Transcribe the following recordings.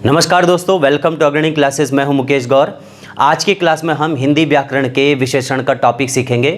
नमस्कार दोस्तों, welcome to अग्रणी क्लासेस। मैं हूं मुकेश गौर। आज की क्लास में हम हिंदी व्याकरण के विशेषण का टॉपिक सीखेंगे।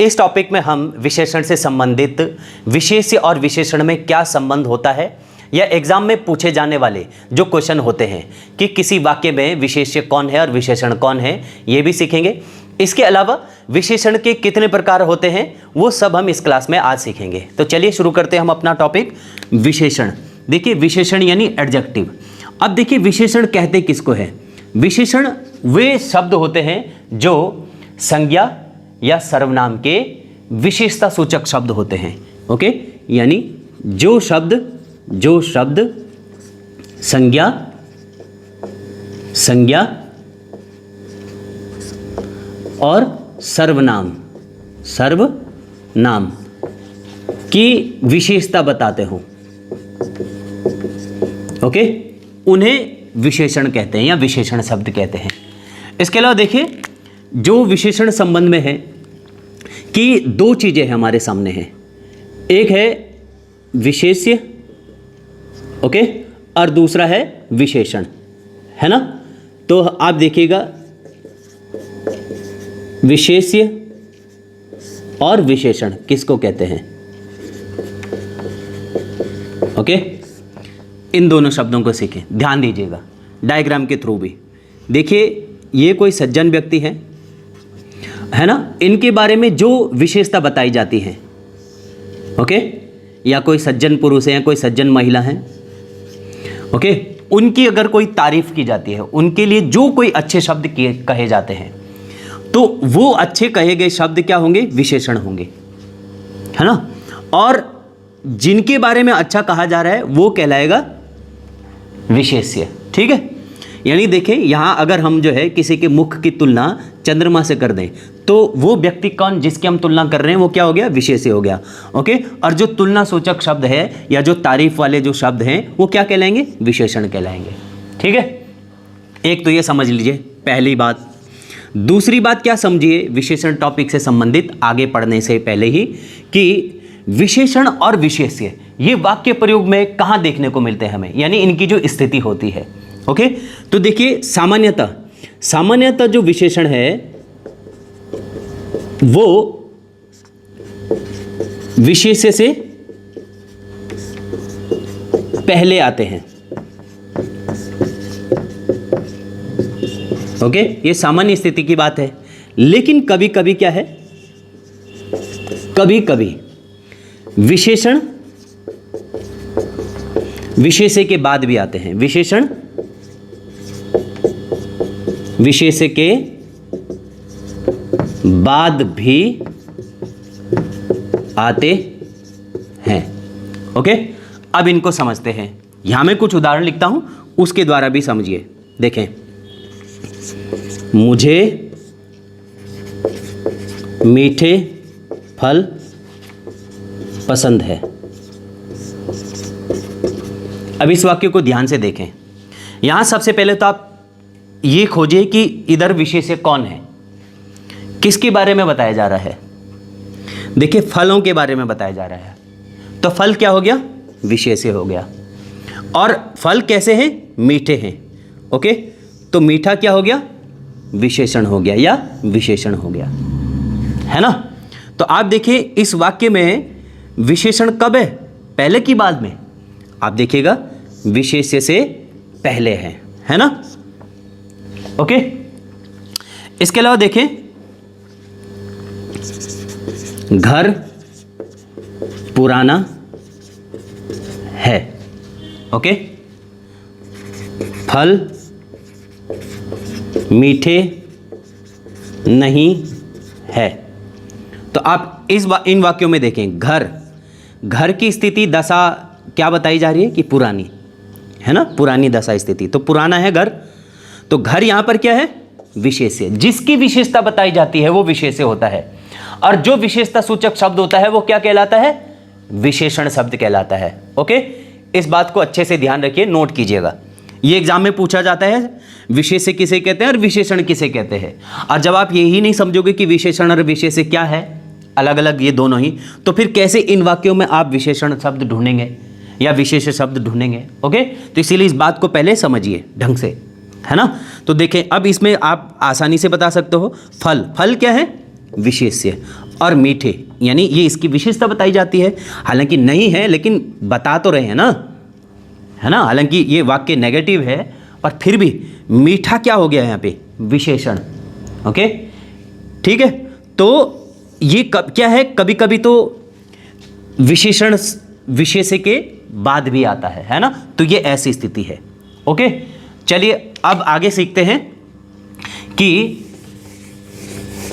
इस टॉपिक में हम विशेषण से संबंधित विशेष्य और विशेषण में क्या संबंध होता है या एग्जाम में पूछे जाने वाले जो क्वेश्चन होते हैं कि किसी वाक्य में विशेष्य कौन है और विशेषण कौन है, ये भी सीखेंगे। इसके अलावा विशेषण के कितने प्रकार होते हैं वो सब हम इस क्लास में आज सीखेंगे। तो चलिए शुरू करते हैं हम अपना टॉपिक विशेषण। देखिए, विशेषण यानी एडजेक्टिव। अब देखिए, विशेषण कहते किसको है? विशेषण वे शब्द होते हैं जो संज्ञा या सर्वनाम के विशेषता सूचक शब्द होते हैं। ओके, यानी जो शब्द संज्ञा और सर्वनाम की विशेषता बताते हो, ओके, उन्हें विशेषण कहते हैं या विशेषण शब्द कहते हैं। इसके अलावा देखिए, जो विशेषण संबंध में है कि दो चीजें हमारे सामने हैं। एक है विशेष्य, ओके, और दूसरा है विशेषण, है ना। तो आप देखिएगा, विशेष्य और विशेषण किसको कहते हैं? ओके, इन दोनों शब्दों को सीखें। ध्यान दीजिएगा डायग्राम के थ्रू भी। देखिए, ये कोई सज्जन व्यक्ति है ना, इनके बारे में जो विशेषता बताई जाती है, ओके, या कोई सज्जन पुरुष है या कोई सज्जन महिला है, ओके, उनकी अगर कोई तारीफ की जाती है, उनके लिए जो कोई अच्छे शब्द कहे जाते हैं, तो वो अच्छे कहे गए शब्द क्या होंगे? विशेषण होंगे, है ना। और जिनके बारे में अच्छा कहा जा रहा है वो कहलाएगा विशेष्य। ठीक है, यानी देखें, यहां अगर हम जो है किसी के मुख की तुलना चंद्रमा से कर दें तो वो व्यक्ति कौन जिसकी हम तुलना कर रहे हैं वो क्या हो गया? विशेष्य हो गया। ओके, और जो तुलना सूचक शब्द है या जो तारीफ वाले जो शब्द हैं वो क्या कहलाएंगे? विशेषण कहलाएंगे। ठीक है, एक तो ये समझ लीजिए पहली बात। दूसरी बात क्या समझिए विशेषण टॉपिक से संबंधित आगे पढ़ने से पहले ही, कि विशेषण और विशेष्य ये वाक्य प्रयोग में कहां देखने को मिलते हैं हमें, यानी इनकी जो स्थिति होती है। ओके, तो देखिए, सामान्यतः जो विशेषण है वो विशेष्य से पहले आते हैं। ओके, ये सामान्य स्थिति की बात है। लेकिन कभी कभी क्या है, कभी कभी विशेषण विशेष्य के बाद भी आते हैं। विशेषण विशेष्य के बाद भी आते हैं। ओके, अब इनको समझते हैं। यहां मैं कुछ उदाहरण लिखता हूं, उसके द्वारा भी समझिए। देखें, मुझे मीठे फल पसंद है। अब इस वाक्य को ध्यान से देखें। यहां सबसे पहले तो आप ये खोजिए कि इधर विशेष्य कौन है, किसके बारे में बताया जा रहा है। देखिए, फलों के बारे में बताया जा रहा है, तो फल क्या हो गया? विशेष्य हो गया। और फल कैसे हैं? मीठे हैं। ओके, तो मीठा क्या हो गया? विशेषण हो गया या विशेषण हो गया, है ना। तो आप देखिए, इस वाक्य में विशेषण कब है? पहले की बाद में? आप देखिएगा, विशेष्य से पहले है ना। ओके, इसके अलावा देखें, घर पुराना है। ओके, फल मीठे नहीं है। तो आप इन वाक्यों में देखें, घर की स्थिति दशा क्या बताई जा रही है? कि पुरानी, है ना, पुरानी दशा स्थिति। तो पुराना है घर, तो घर यहां पर क्या है? विशेष्य। जिसकी विशेषता बताई जाती है वो विशेष्य होता है, और जो विशेषता सूचक शब्द होता है वो क्या कहलाता है? विशेषण शब्द कहलाता है। ओके, इस बात को अच्छे से ध्यान रखिए, नोट कीजिएगा। ये एग्जाम में पूछा जाता है, विशेष्य किसे कहते हैं और विशेषण किसे कहते हैं। और जब आप यही नहीं समझोगे कि विशेषण और विशेष्य क्या है, अलग अलग ये दोनों ही, तो फिर कैसे इन वाक्यों में आप विशेषण शब्द ढूंढेंगे? या विशेष शब्द ढूंढेंगे। ओके, तो इसीलिए इस बात को पहले समझिए ढंग से, है ना। तो देखें, अब इसमें आप आसानी से बता सकते हो, फल, फल क्या है, विशेष्य, और मीठे यानी ये इसकी विशेषता बताई जाती है, हालांकि नहीं है लेकिन बता तो रहे हैं ना, है ना। हालांकि ये वाक्य नेगेटिव है पर फिर भी मीठा क्या हो गया यहाँ पे, विशेषण। ओके, ठीक है। तो ये क्या है, कभी कभी तो विशेषण विशेष्य के बाद भी आता है ना। तो ये ऐसी स्थिति है। ओके, चलिए अब आगे सीखते हैं कि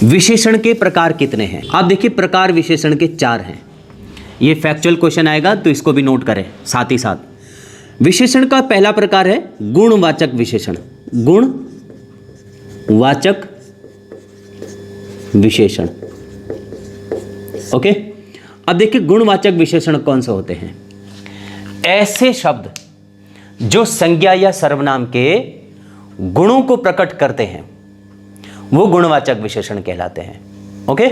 विशेषण के प्रकार कितने हैं। आप देखिए, प्रकार विशेषण के 4 हैं। ये फैक्चुअल क्वेश्चन आएगा तो इसको भी नोट करें साथ ही साथ। विशेषण का पहला प्रकार है गुणवाचक विशेषण। गुणवाचक विशेषण। ओके, अब देखिए गुणवाचक विशेषण कौन से होते हैं। ऐसे शब्द जो संज्ञा या सर्वनाम के गुणों को प्रकट करते हैं वो गुणवाचक विशेषण कहलाते हैं। ओके,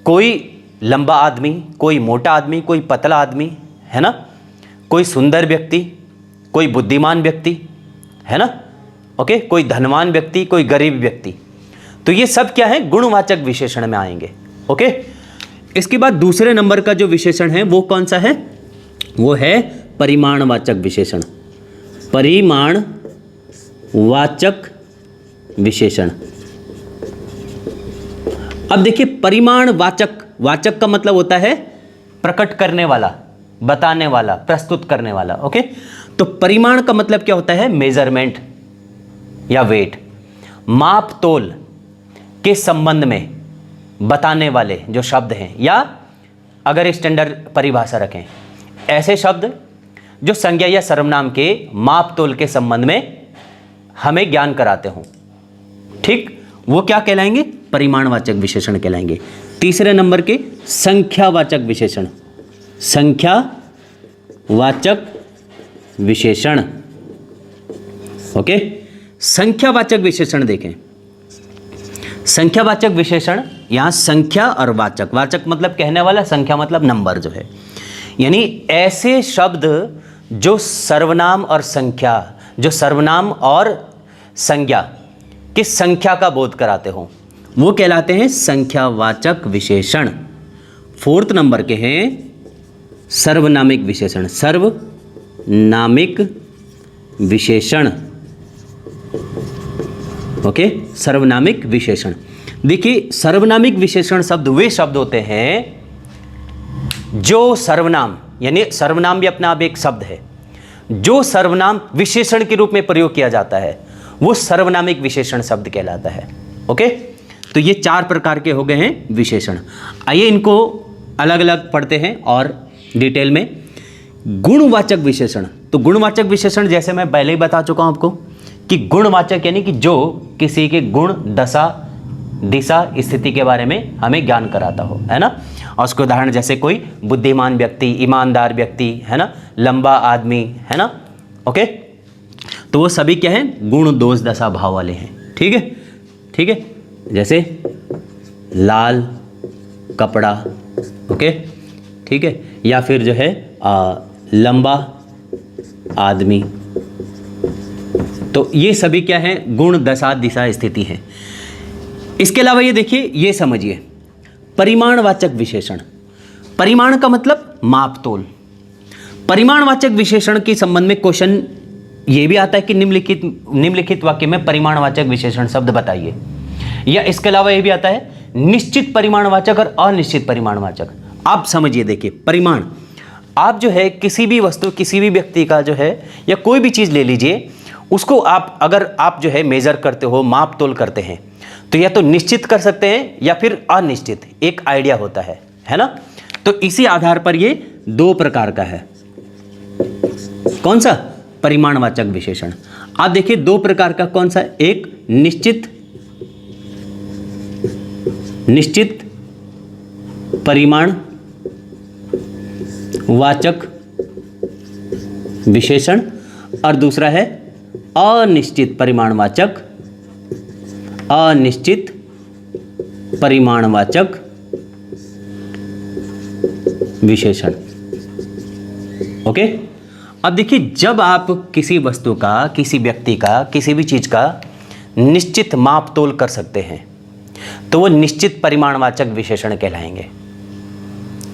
कोई लंबा आदमी, कोई मोटा आदमी, कोई पतला आदमी, है ना, कोई सुंदर व्यक्ति, कोई बुद्धिमान व्यक्ति, है ना। ओके, कोई धनवान व्यक्ति, कोई गरीब व्यक्ति, तो ये सब क्या है, गुणवाचक विशेषण में आएंगे। ओके, इसके बाद दूसरे नंबर का जो विशेषण है वो कौन सा है, वो है परिमाणवाचक विशेषण। परिमाणवाचक विशेषण। अब देखिए, परिमाणवाचक, वाचक का मतलब होता है प्रकट करने वाला, बताने वाला, प्रस्तुत करने वाला। ओके, तो परिमाण का मतलब क्या होता है, मेजरमेंट या वेट, माप तोल के संबंध में बताने वाले जो शब्द हैं, या अगर स्टैंडर्ड परिभाषा रखें, ऐसे शब्द जो संज्ञा या सर्वनाम के माप तोल के संबंध में हमें ज्ञान कराते हों, ठीक, वो क्या कहलाएंगे, परिमाणवाचक विशेषण कहलाएंगे। तीसरे नंबर के संख्यावाचक विशेषण। संख्यावाचक विशेषण। ओके, संख्यावाचक विशेषण देखें। संख्यावाचक विशेषण, यहां संख्या और वाचक, वाचक मतलब कहने वाला, संख्या मतलब नंबर जो है, यानी ऐसे शब्द जो सर्वनाम और संख्या, जो सर्वनाम और संज्ञा की संख्या का बोध कराते हो, वो कहलाते हैं संख्यावाचक विशेषण। फोर्थ नंबर के हैं सर्वनामिक विशेषण। सर्वनामिक विशेषण। ओके, सर्वनामिक विशेषण। देखिए, सर्वनामिक विशेषण शब्द वे शब्द होते हैं जो सर्वनाम, यानी सर्वनाम भी अपना आप एक शब्द है, जो सर्वनाम विशेषण के रूप में प्रयोग किया जाता है वो सर्वनामिक विशेषण शब्द कहलाता है। ओके, तो ये 4 प्रकार के हो गए हैं विशेषण। आइए इनको अलग अलग पढ़ते हैं और डिटेल में। गुणवाचक विशेषण। तो गुणवाचक विशेषण जैसे मैं पहले ही बता चुका हूं आपको कि गुणवाचक यानी कि जो किसी के गुण, दशा, दिशा, स्थिति के बारे में हमें ज्ञान कराता हो, है ना। और उसके उदाहरण जैसे कोई बुद्धिमान व्यक्ति, ईमानदार व्यक्ति, है ना, लंबा आदमी, है ना। ओके, तो वो सभी क्या है, गुण, दोष, दशा, भाव वाले हैं। ठीक है, ठीक है, जैसे लाल कपड़ा, ओके, ठीक है, या फिर जो है लंबा आदमी, तो ये सभी क्या है, गुण, दशा, दिशा, स्थिति है। इसके अलावा ये देखिए, ये समझिए परिमाणवाचक विशेषण। परिमाण का मतलब माप तोल। परिमाणवाचक विशेषण के संबंध में क्वेश्चन ये भी आता है कि निम्नलिखित वाक्य में परिमाणवाचक विशेषण शब्द बताइए, या इसके अलावा ये भी आता है निश्चित परिमाणवाचक और अनिश्चित परिमाणवाचक। आप समझिए, देखिए परिमाण, आप जो है किसी भी वस्तु, किसी भी व्यक्ति का जो है, या कोई भी चीज़ ले लीजिए, उसको आप अगर आप जो है मेजर करते हो, माप तोल करते हैं, तो या तो निश्चित कर सकते हैं या फिर अनिश्चित, एक आइडिया होता है ना। तो इसी आधार पर ये 2 प्रकार का है। कौन सा, परिमाणवाचक विशेषण। आप देखिए 2 प्रकार का, कौन सा, एक निश्चित परिमाणवाचक विशेषण और दूसरा है अनिश्चित परिमाणवाचक विशेषण। ओके। अब देखिए, जब आप किसी वस्तु का, किसी व्यक्ति का, किसी भी चीज़ का निश्चित माप तोल कर सकते हैं तो वो निश्चित परिमाणवाचक विशेषण कहलाएंगे।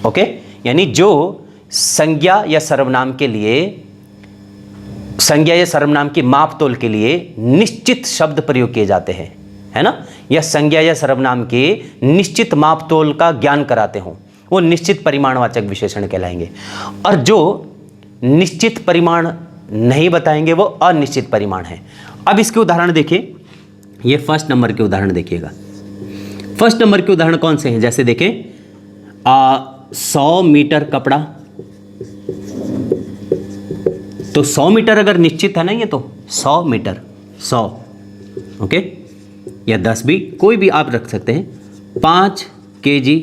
ओके, यानी जो संज्ञा या सर्वनाम के लिए, संज्ञा या सर्वनाम की माप तोल के लिए निश्चित शब्द प्रयोग किए जाते हैं, है ना, या संज्ञा या सर्वनाम के निश्चित माप तोल का ज्ञान कराते हों, वो निश्चित परिमाणवाचक विशेषण कहलाएंगे। और जो निश्चित परिमाण नहीं बताएंगे वो अनिश्चित परिमाण है। अब इसके उदाहरण देखिए, ये फर्स्ट नंबर के उदाहरण देखिएगा। फर्स्ट नंबर के उदाहरण कौन से हैं, जैसे देखें 100 मीटर कपड़ा, तो 100 मीटर अगर निश्चित है ना, ये तो 100 मीटर, 100, ओके, या 10 भी, कोई भी आप रख सकते हैं। 5 kg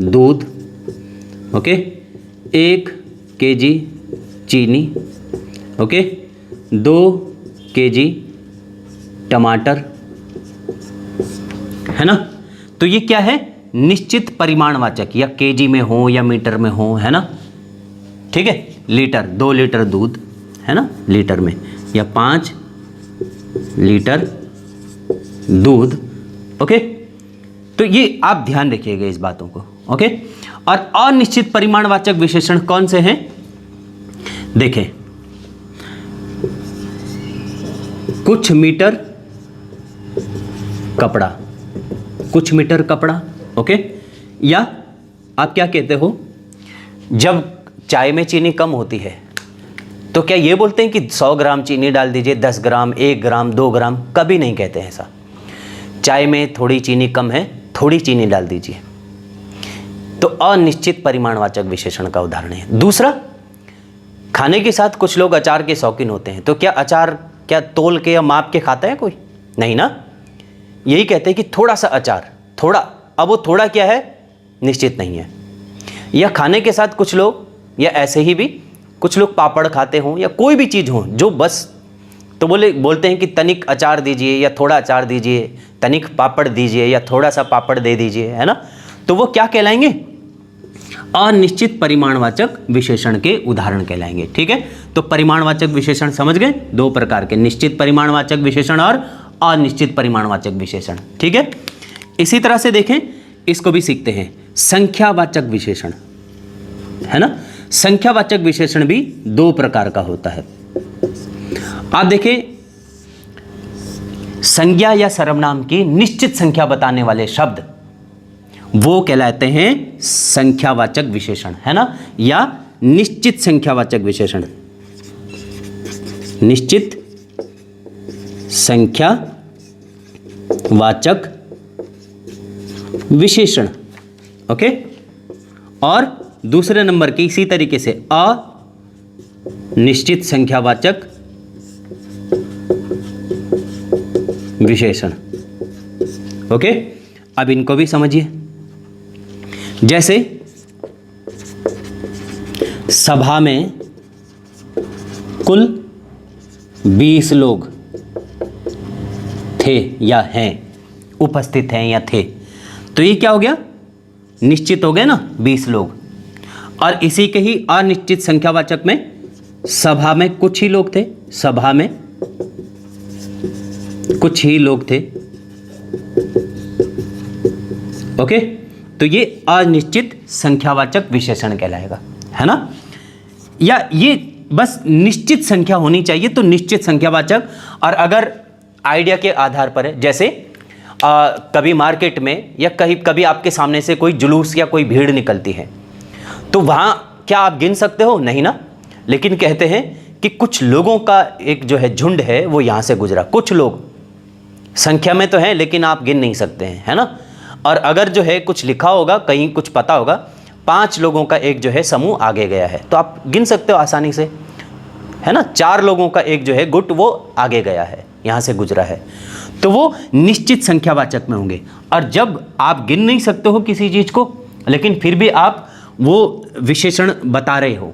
दूध, ओके, 1 kg चीनी, ओके, 2 kg टमाटर, है ना। तो ये क्या है, निश्चित परिमाणवाचक, या केजी में हो या मीटर में हो, है ना, ठीक है। लीटर, 2 लीटर दूध, है ना, लीटर में, या 5 लीटर दूध, ओके। तो ये आप ध्यान रखिएगा इस बातों को, ओके। और अनिश्चित परिमाणवाचक विशेषण कौन से हैं, देखें, कुछ मीटर कपड़ा, कुछ मीटर कपड़ा, ओके। या आप क्या कहते हो, जब चाय में चीनी कम होती है तो क्या ये बोलते हैं कि 100 ग्राम चीनी डाल दीजिए, 10 ग्राम, 1 ग्राम, 2 ग्राम, कभी नहीं कहते हैं ऐसा। चाय में थोड़ी चीनी कम है, थोड़ी चीनी डाल दीजिए। तो अनिश्चित परिमाणवाचक विशेषण का उदाहरण है। दूसरा, खाने के साथ कुछ लोग अचार के शौकीन होते हैं, तो क्या अचार क्या तोल के या माप के खाता है कोई, नहीं ना। यही कहते हैं कि थोड़ा सा अचार, थोड़ा, अब वो थोड़ा क्या है, निश्चित नहीं है। या खाने के साथ कुछ लोग, या ऐसे ही भी कुछ लोग पापड़ खाते हों या कोई भी चीज़ हो जो बस, तो बोलते हैं कि तनिक अचार दीजिए या थोड़ा अचार दीजिए, तनिक पापड़ दीजिए या थोड़ा सा पापड़ दे दीजिए, है ना। तो वो क्या कहलाएंगे, अनिश्चित परिमाणवाचक विशेषण के उदाहरण कहलाएंगे, ठीक है। तो परिमाणवाचक विशेषण समझ गए, 2 प्रकार के, निश्चित परिमाणवाचक विशेषण और अनिश्चित परिमाणवाचक विशेषण, ठीक है। इसी तरह से देखें, इसको भी सीखते हैं, संख्यावाचक विशेषण, है ना। संख्यावाचक विशेषण भी 2 प्रकार का होता है। आप देखें, संज्ञा या सर्वनाम की निश्चित संख्या बताने वाले शब्द वो कहलाते हैं संख्यावाचक विशेषण, है ना, या निश्चित संख्यावाचक विशेषण, निश्चित संख्यावाचक विशेषण, ओके। और दूसरे नंबर की इसी तरीके से अनिश्चित संख्यावाचक विशेषण, ओके। अब इनको भी समझिए, जैसे सभा में कुल 20 लोग थे या हैं, उपस्थित हैं या थे, तो ये क्या हो गया, निश्चित हो गए ना, 20 लोग। और इसी के ही अनिश्चित संख्यावाचक में, सभा में कुछ ही लोग थे, सभा में कुछ ही लोग थे, ओके। तो ये अनिश्चित संख्यावाचक विशेषण कहलाएगा, है ना। या ये बस निश्चित संख्या होनी चाहिए तो निश्चित संख्यावाचक। और अगर आइडिया के आधार पर है, जैसे कभी मार्केट में या कभी आपके सामने से कोई जुलूस या कोई भीड़ निकलती है, तो वहाँ क्या आप गिन सकते हो, नहीं ना। लेकिन कहते हैं कि कुछ लोगों का एक जो है झुंड है वो यहाँ से गुजरा, कुछ लोग संख्या में तो हैं लेकिन आप गिन नहीं सकते हैं, है ना। और अगर जो है कुछ लिखा होगा, कहीं कुछ पता होगा, 5 लोगों का एक जो है समूह आगे गया है, तो आप गिन सकते हो आसानी से, है ना। 4 लोगों का एक जो है गुट वो आगे गया है, यहाँ से गुजरा है, तो वो निश्चित संख्यावाचक में होंगे। और जब आप गिन नहीं सकते हो किसी चीज़ को, लेकिन फिर भी आप वो विशेषण बता रहे हो,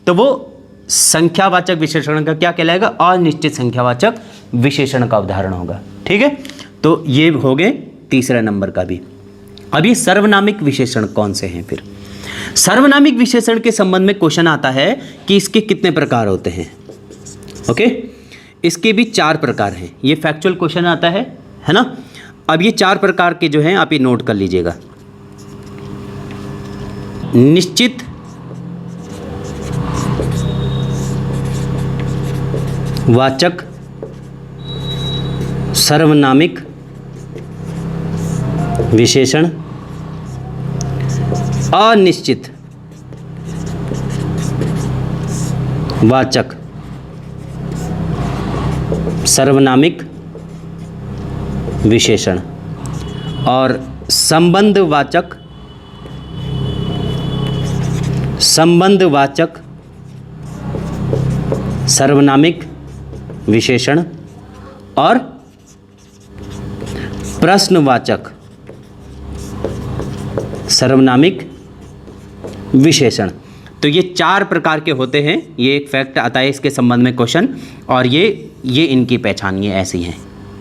तो वो संख्यावाचक विशेषण का क्या कहलाएगा, अनिश्चित संख्यावाचक विशेषण का उदाहरण होगा, ठीक है। तो ये हो गए तीसरा नंबर का भी। अभी सर्वनामिक विशेषण कौन से हैं फिर, सर्वनामिक विशेषण के संबंध में क्वेश्चन आता है कि इसके कितने प्रकार होते हैं। ओके, इसके भी 4 प्रकार हैं। ये फैक्चुअल क्वेश्चन आता है ना। अब ये 4 प्रकार के जो हैं आप ये नोट कर लीजिएगा। निश्चित वाचक सर्वनामिक विशेषण, अनिश्चित वाचक सर्वनामिक विशेषण और संबंधवाचक सर्वनामिक विशेषण और प्रश्नवाचक सर्वनामिक विशेषण। तो ये 4 प्रकार के होते हैं। ये एक फैक्ट आता है इसके संबंध में क्वेश्चन, और ये इनकी पहचान ये ऐसी हैं।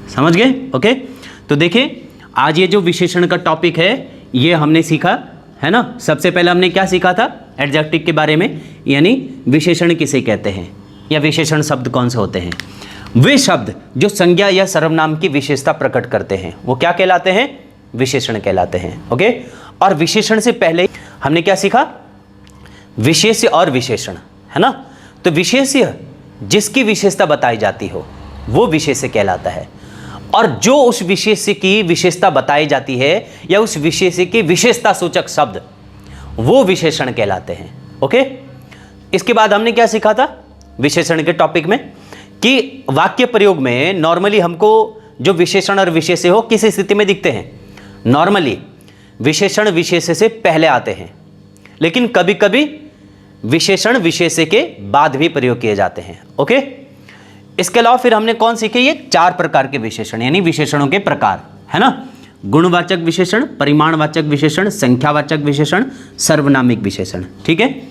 समझ गए? ओके, तो देखिए आज ये जो विशेषण का टॉपिक है ये हमने सीखा है ना। सबसे पहले हमने क्या सीखा था? एडजेक्टिव के बारे में, यानी विशेषण किसे कहते हैं या विशेषण शब्द कौन से होते हैं। वे शब्द जो संज्ञा या सर्वनाम की विशेषता प्रकट करते हैं वो क्या कहलाते हैं? विशेषण कहलाते हैं। ओके, और विशेषण से पहले हमने क्या सीखा? विशेष्य और विशेषण, है ना। तो विशेष्य जिसकी विशेषता बताई जाती हो वो विशेष्य कहलाता है, और जो उस विशेष्य की विशेषता बताई जाती है या उस विशेष्य की विशेषता सूचक शब्द वो विशेषण कहलाते हैं। ओके, इसके बाद हमने क्या सीखा था विशेषण के टॉपिक में कि वाक्य प्रयोग में नॉर्मली हमको जो विशेषण और विशेष्य हो किस स्थिति में दिखते हैं। नॉर्मली विशेषण विशेष्य से पहले आते हैं, लेकिन कभी कभी विशेषण विशेष्य के बाद भी प्रयोग किए जाते हैं। ओके, इसके अलावा फिर हमने कौन सीखे? ये 4 प्रकार के विशेषण, यानी विशेषणों के प्रकार, है ना। गुणवाचक विशेषण, परिमाणवाचक विशेषण, संख्यावाचक विशेषण, सर्वनामिक विशेषण। ठीक है,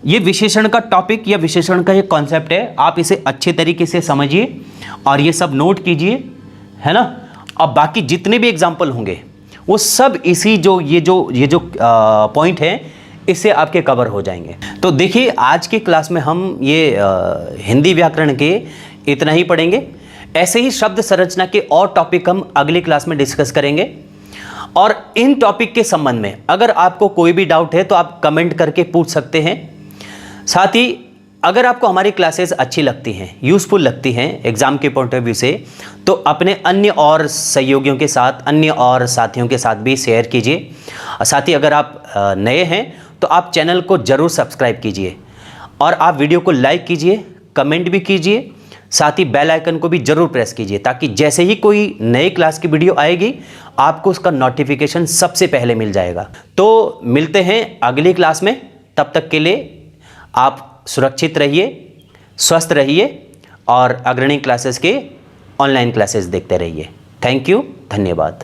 ये विशेषण का टॉपिक या विशेषण का ये कॉन्सेप्ट है। आप इसे अच्छे तरीके से समझिए और ये सब नोट कीजिए, है ना। अब बाकी जितने भी एग्जाम्पल होंगे वो सब इसी ये जो पॉइंट है इससे आपके कवर हो जाएंगे। तो देखिए आज की क्लास में हम ये हिंदी व्याकरण के इतना ही पढ़ेंगे। ऐसे ही शब्द संरचना के और टॉपिक हम अगली क्लास में डिस्कस करेंगे। और इन टॉपिक के संबंध में अगर आपको कोई भी डाउट है तो आप कमेंट करके पूछ सकते हैं। साथ ही अगर आपको हमारी क्लासेस अच्छी लगती हैं, यूज़फुल लगती हैं एग्ज़ाम के पॉइंट ऑफ व्यू से, तो अपने अन्य और सहयोगियों के साथ, अन्य और साथियों के साथ भी शेयर कीजिए। साथ ही अगर आप नए हैं तो आप चैनल को ज़रूर सब्सक्राइब कीजिए और आप वीडियो को लाइक कीजिए, कमेंट भी कीजिए। साथ ही बेल आइकन को भी ज़रूर प्रेस कीजिए ताकि जैसे ही कोई नए क्लास की वीडियो आएगी आपको उसका नोटिफिकेशन सबसे पहले मिल जाएगा। तो मिलते हैं अगली क्लास में, तब तक के लिए आप सुरक्षित रहिए, स्वस्थ रहिए और अग्रणी क्लासेस के ऑनलाइन क्लासेस देखते रहिए। थैंक यू, धन्यवाद।